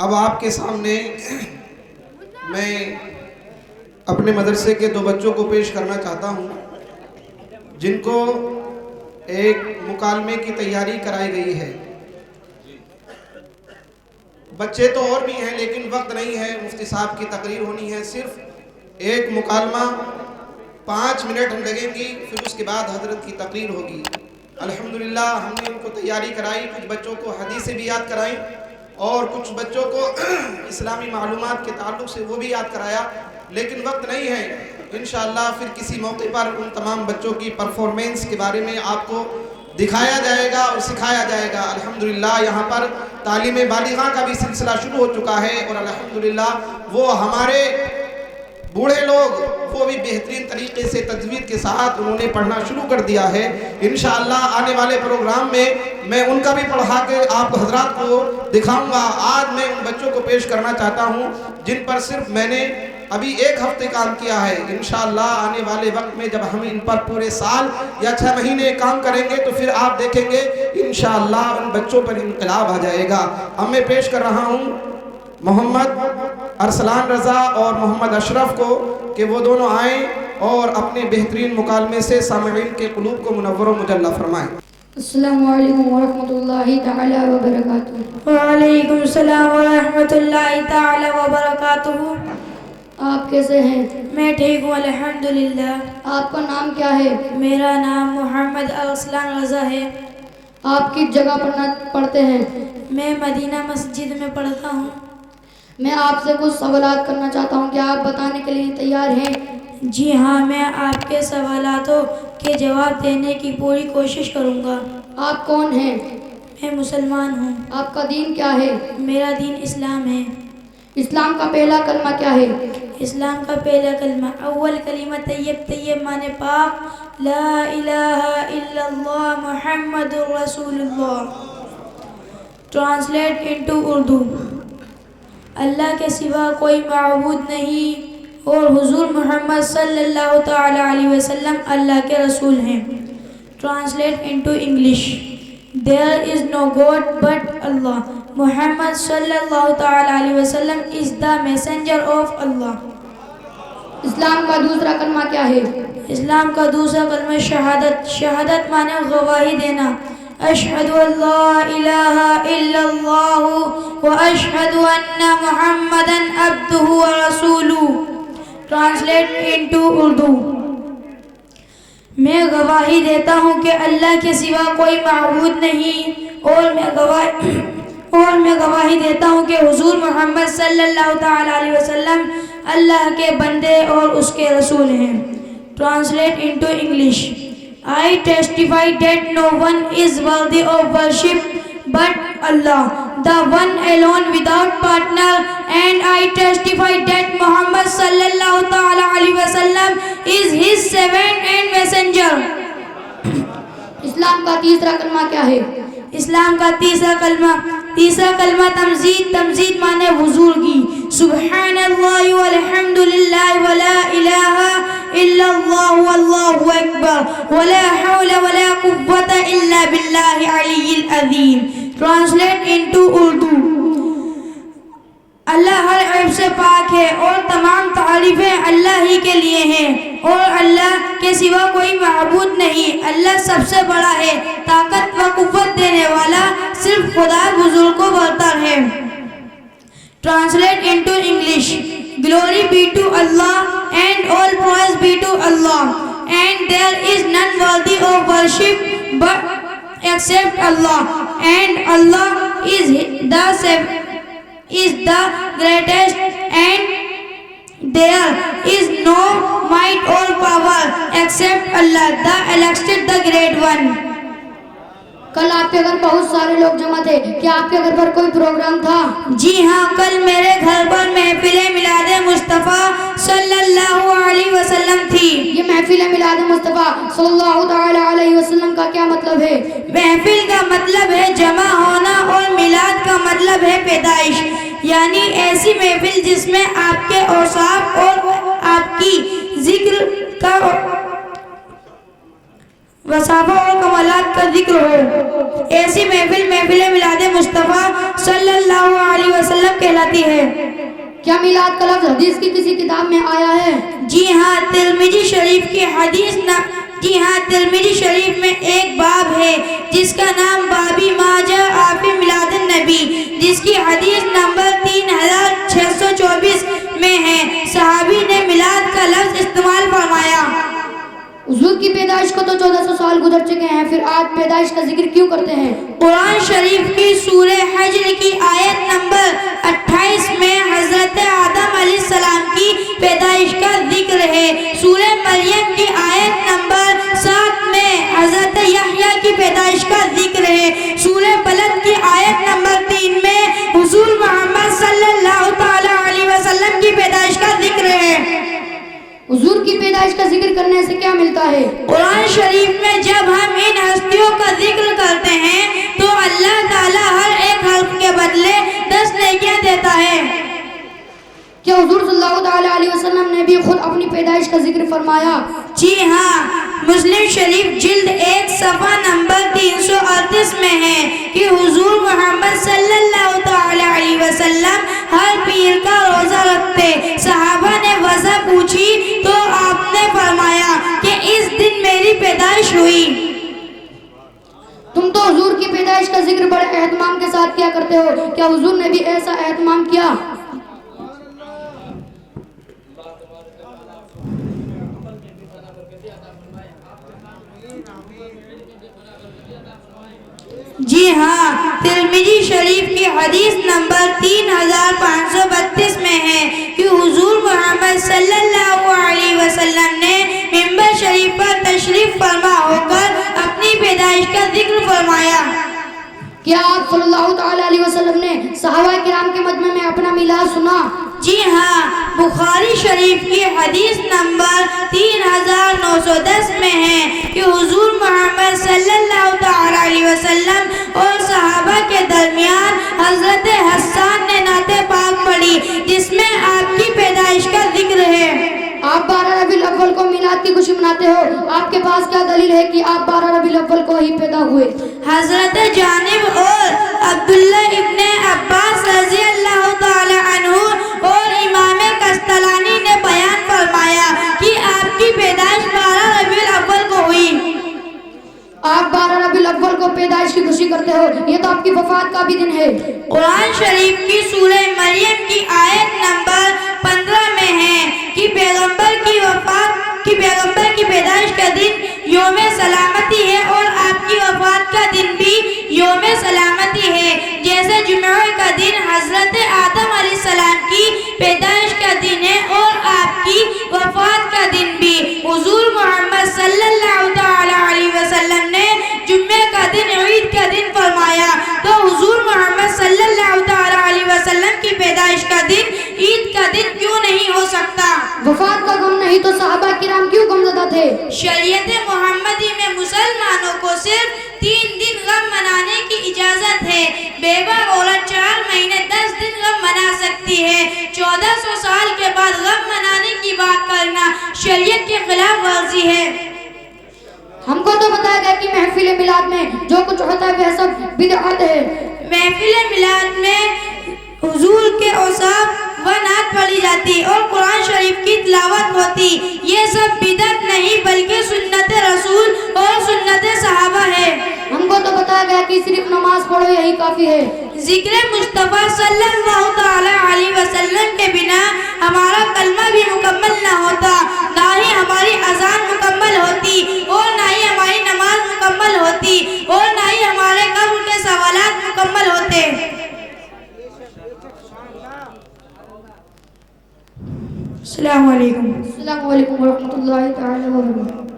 اب آپ کے سامنے میں اپنے مدرسے کے 2 بچوں کو پیش کرنا چاہتا ہوں جن کو ایک مکالمے کی تیاری کرائی گئی ہے۔ بچے تو اور بھی ہیں لیکن وقت نہیں ہے، مفتی صاحب کی تقریر ہونی ہے، صرف ایک مکالمہ 5 منٹ ہم لگیں گی، پھر اس کے بعد حضرت کی تقریر ہوگی۔ الحمدللہ ہم نے ان کو تیاری کرائی، کچھ بچوں کو حدیثیں بھی یاد کرائیں اور کچھ بچوں کو اسلامی معلومات کے تعلق سے وہ بھی یاد کرایا، لیکن وقت نہیں ہے۔ انشاءاللہ پھر کسی موقع پر ان تمام بچوں کی پرفارمنس کے بارے میں آپ کو دکھایا جائے گا اور سکھایا جائے گا۔ الحمدللہ یہاں پر تعلیم بالغاں کا بھی سلسلہ شروع ہو چکا ہے اور الحمدللہ وہ ہمارے بوڑھے لوگ وہ بھی بہترین طریقے سے تجوید کے ساتھ انہوں نے پڑھنا شروع کر دیا ہے۔ انشاءاللہ آنے والے پروگرام میں ان کا بھی پڑھا کے آپ حضرات کو دکھاؤں گا۔ آج میں ان بچوں کو پیش کرنا چاہتا ہوں جن پر صرف میں نے ابھی 1 ہفتے کام کیا ہے۔ انشاءاللہ آنے والے وقت میں جب ہم ان پر پورے سال یا 6 مہینے کام کریں گے تو پھر آپ دیکھیں گے انشاءاللہ ان بچوں پر انقلاب آ جائے گا۔ اب میں پیش کر رہا ہوں محمد ارسلان رضا اور محمد اشرف کو کہ وہ دونوں آئیں اور اپنے بہترین مکالمے سے سامعین کے قلوب کو منور و مجلہ فرمائیں۔ السلام علیکم ورحمۃ اللہ تعالی وبرکاتہ۔ وعلیکم السلام ورحمۃ اللہ تعالی وبرکاتہ۔ آپ کیسے ہیں؟ میں ٹھیک ہوں الحمدللہ۔ آپ کا نام کیا ہے؟ میرا نام محمد ارسلان رضا ہے۔ آپ کس جگہ پڑھتے ہیں؟ میں مدینہ مسجد میں پڑھتا ہوں۔ میں آپ سے کچھ سوالات کرنا چاہتا ہوں، کیا آپ بتانے کے لیے تیار ہیں؟ جی ہاں، میں آپ کے سوالاتوں کے جواب دینے کی پوری کوشش کروں گا۔ آپ کون ہیں؟ میں مسلمان ہوں۔ آپ کا دین کیا ہے؟ میرا دین اسلام ہے۔ اسلام کا پہلا کلمہ کیا ہے؟ اسلام کا پہلا کلمہ اول کلمہ طیب، طیب معنی پاک، لا الہ الا اللہ محمد رسول اللہ۔ ٹرانسلیٹ انٹو اردو: اللہ کے سوا کوئی معبود نہیں اور حضور محمد صلی اللہ تعالی علیہ وسلم اللہ کے رسول ہیں۔ Translate into English: There is no God but Allah. Muhammad صلی اللہ تعالی علیہ وسلم is the messenger of Allah. اسلام کا دوسرا کلمہ کیا ہے؟ اسلام کا دوسرا کلمہ شہادت، شہادت معنی گواہی دینا۔ اشہد ان لا الہ الا اللہ و اشہد ان محمدا عبدہ و رسولہ۔ ٹرانسلیٹ انٹو اردو: میں گواہی دیتا ہوں کہ اللہ کے سوا کوئی معبود نہیں اور میں گواہی دیتا ہوں کہ حضور محمد صلی اللہ تعالی علیہ وسلم اللہ کے بندے اور اس کے رسول ہیں۔ Translate into English: I testify that no one is worthy of worship but Allah, the one alone without partner, and I testify that Muhammad sallallahu ta'ala alaihi wasallam is his servant and messenger. اسلام کا تیسرا کلمہ کیا ہے؟ اسلام کا تیسرا کلمہ تمجید، تمجید معنی بزرگی۔ سبحان اللہ والحمدللہ ولا الہ الا اللہ واللہ اکبر ولا حول ولا قوة الا باللہ العلی العظیم۔ ٹرانسلیٹ انٹو اردو: اللہ ہر عیب سے پاک ہے اور تمام تعریفیں اللہ ہی کے لیے ہیں اور اللہ کے سوا کوئی معبود نہیں۔ اللہ سب سے بڑا ہے، طاقت و قوت دینے والا صرف خدا بزرگ و برتر ہے۔ Translate into English: Glory be to Allah and all praise be to Allah, and there is none worthy of worship but except Allah, and Allah is the greatest, and there is no might or power except Allah, the Almighty, the Great One. کل آپ کے گھر بہت سارے لوگ جمع تھے، کیا آپ کے گھر پر کوئی پروگرام تھا؟ جی ہاں، کل میرے گھر پر محفل میلاد مصطفیٰ صلی اللہ علیہ وسلم تھی۔ یہ محفل میلاد مصطفیٰ صلی اللہ تعالی علیہ وسلم کا کیا مطلب ہے؟ محفل کا مطلب ہے جمع ہونا اور میلاد کا مطلب ہے پیدائش، یعنی ایسی محفل جس میں آپ کے اوصاف اور آپ کی ذکر کا وصافہ اور کمالات کا ذکر ہو۔ ایسی محفل میلاد مصطفیٰ صلی اللہ علیہ وسلم کہلاتی ہے۔ کیا میلاد کا لفظ حدیث کی کسی کتاب میں آیا ہے؟ جی ہاں، ترمذی شریف کی حدیث ترمذی شریف میں ایک باب ہے جس کا نام بابی ما جاء فی میلاد النبی، جس کی حدیث نمبر 3624 میں ہے۔ صحابی نے میلاد کا لفظ استعمال فرمایا۔ حضور کی پیدائش کو تو 1400 سال گزر چکے ہیں، پھر آج پیدائش کا ذکر کیوں کرتے ہیں؟ قرآن شریف کی سورہ حجر کی آیت نمبر 28 میں حضرت آدم علیہ السلام کی پیدائش کا ذکر ہے۔ سورہ مریم کی آیت نمبر 7 میں حضرت یحییٰ کی پیدائش کا ذکر ہے۔ سورہ بلد کی آیت نمبر 3 میں حضور محمد صلی اللہ تعالی علیہ وسلم کی پیدائش کا ذکر ہے۔ حضور کی پیدائش کا ذکر کرنے سے کیا ملتا ہے؟ قرآن شریف میں جب ہم ان ہستیوں کا ذکر کرتے ہیں تو اللہ تعالیٰ ہر ایک حرف کے بدلے 10 نیکیاں دیتا ہے۔ کیا حضور صلی اللہ تعالی علیہ وسلم نے بھی خود اپنی پیدائش کا ذکر فرمایا؟ جی ہاں، مسلم شریف جلد 1 صفحہ نمبر 338 میں ہے کہ حضور محمد صلی اللہ تعالی علیہ وسلم ہر پیر کا روزہ رکھتے۔ صحابہ نے وجہ پوچھی تو آپ نے فرمایا کہ اس دن میری پیدائش ہوئی۔ تم تو حضور کی پیدائش کا ذکر بڑے اہتمام کے ساتھ کیا کرتے ہو، کیا حضور نے بھی ایسا اہتمام کیا؟ جی ہاں، ترمذی شریف کی حدیث نمبر 3532 میں ہے کہ حضور محمد صلی اللہ علیہ وسلم نے ممبر شریف پر تشریف فرما ہو کر اپنی پیدائش کا ذکر فرمایا۔ کیا آپ صلی اللہ تعالی علیہ وسلم نے صحابہ کرام کے مجمع میں اپنا میلاد سنا؟ جی ہاں، بخاری شریف کی حدیث نمبر 3910 میں ہے کہ حضور محمد صلی اللہ تعالی علیہ وسلم اور صحابہ کے درمیان حضرت حسان نے نعت پاک پڑھی جس میں آپ کی پیدائش کا ذکر ہے۔ آپ 12 ربیع الاول کو میلاد کی خوشی مناتے ہو، آپ کے پاس کیا دلیل ہے کہ آپ 12 ربیع الاول کو ہی پیدا ہوئے؟ حضرت جانب اور عبداللہ ابن عباس رضی اللہ تعالی عنہ اور امام کستلانی نے بیان فرمایا کہ آپ کی پیدائش 12 ربیع الاول کو ہوئی۔ آپ 12 ربیع الاول کو پیدائش کی خوشی کرتے ہو، یہ تو آپ کی وفات کا بھی دن ہے۔ قرآن شریف کی سورہ مریم کی آیت نمبر 15 میں ہے کہ پیغمبر کی پیدائش کا دن یوم سلامتی ہے اور آپ کی وفات کا دن بھی یوم سلامتی ہے، جیسے جمعہ کا دن حضرت آدم علیہ السلام کی پیدائش کا دن ہے اور آپ کی وفات کا دن بھی۔ حضور محمد صلی اللہ تعالی علیہ وسلم نے جمعہ کا دن عید کا دن فرمایا، تو حضور محمد صلی اللہ تعالی علیہ وسلم کی پیدائش کا دن عید کا دن کیوں نہیں ہو سکتا؟ وفات کا غم نہیں تو صحابہ کرام کیوں غمزدہ تھے؟ شریعت محمدی میں مسلمانوں کو صرف 3 دن غم منانے کی اجازت ہے۔ بیوہ عورت 4 مہینے 10 دن غم منا سکتی ہے۔ 1400 سال کے بعد غم منانے کی بات کرنا شریعت کے خلاف ورزی ہے۔ ہم کو تو بتایا گیا کہ محفل میلاد میں جو کچھ ہوتا ہے وہ سب بدعت ہے۔ محفل میلاد میں حضور کے اوصاف و نعت پڑھی جاتی اور قرآن شریف کی تلاوت ہوتی، یہ سب بدعت نہیں بلکہ سنت رسول اور سنت صحابہ ہے۔ ہم کو تو بتایا گیا کہ صرف نماز پڑھو یہی کافی ہے۔ ذکر مصطفیٰ صلی اللہ تعالی علیہ وسلم کے بنا ہمارا کلمہ بھی مکمل نہ ہوتا، نہ ہی ہماری اذان مکمل ہوتی اور نہ ہی ہماری نماز مکمل ہوتی اور نہ ہی ہمارے قبر کے سوالات مکمل ہوتے۔ السلام علیکم السلام علیکم ورحمۃ اللہ تعالی وبرکاتہ۔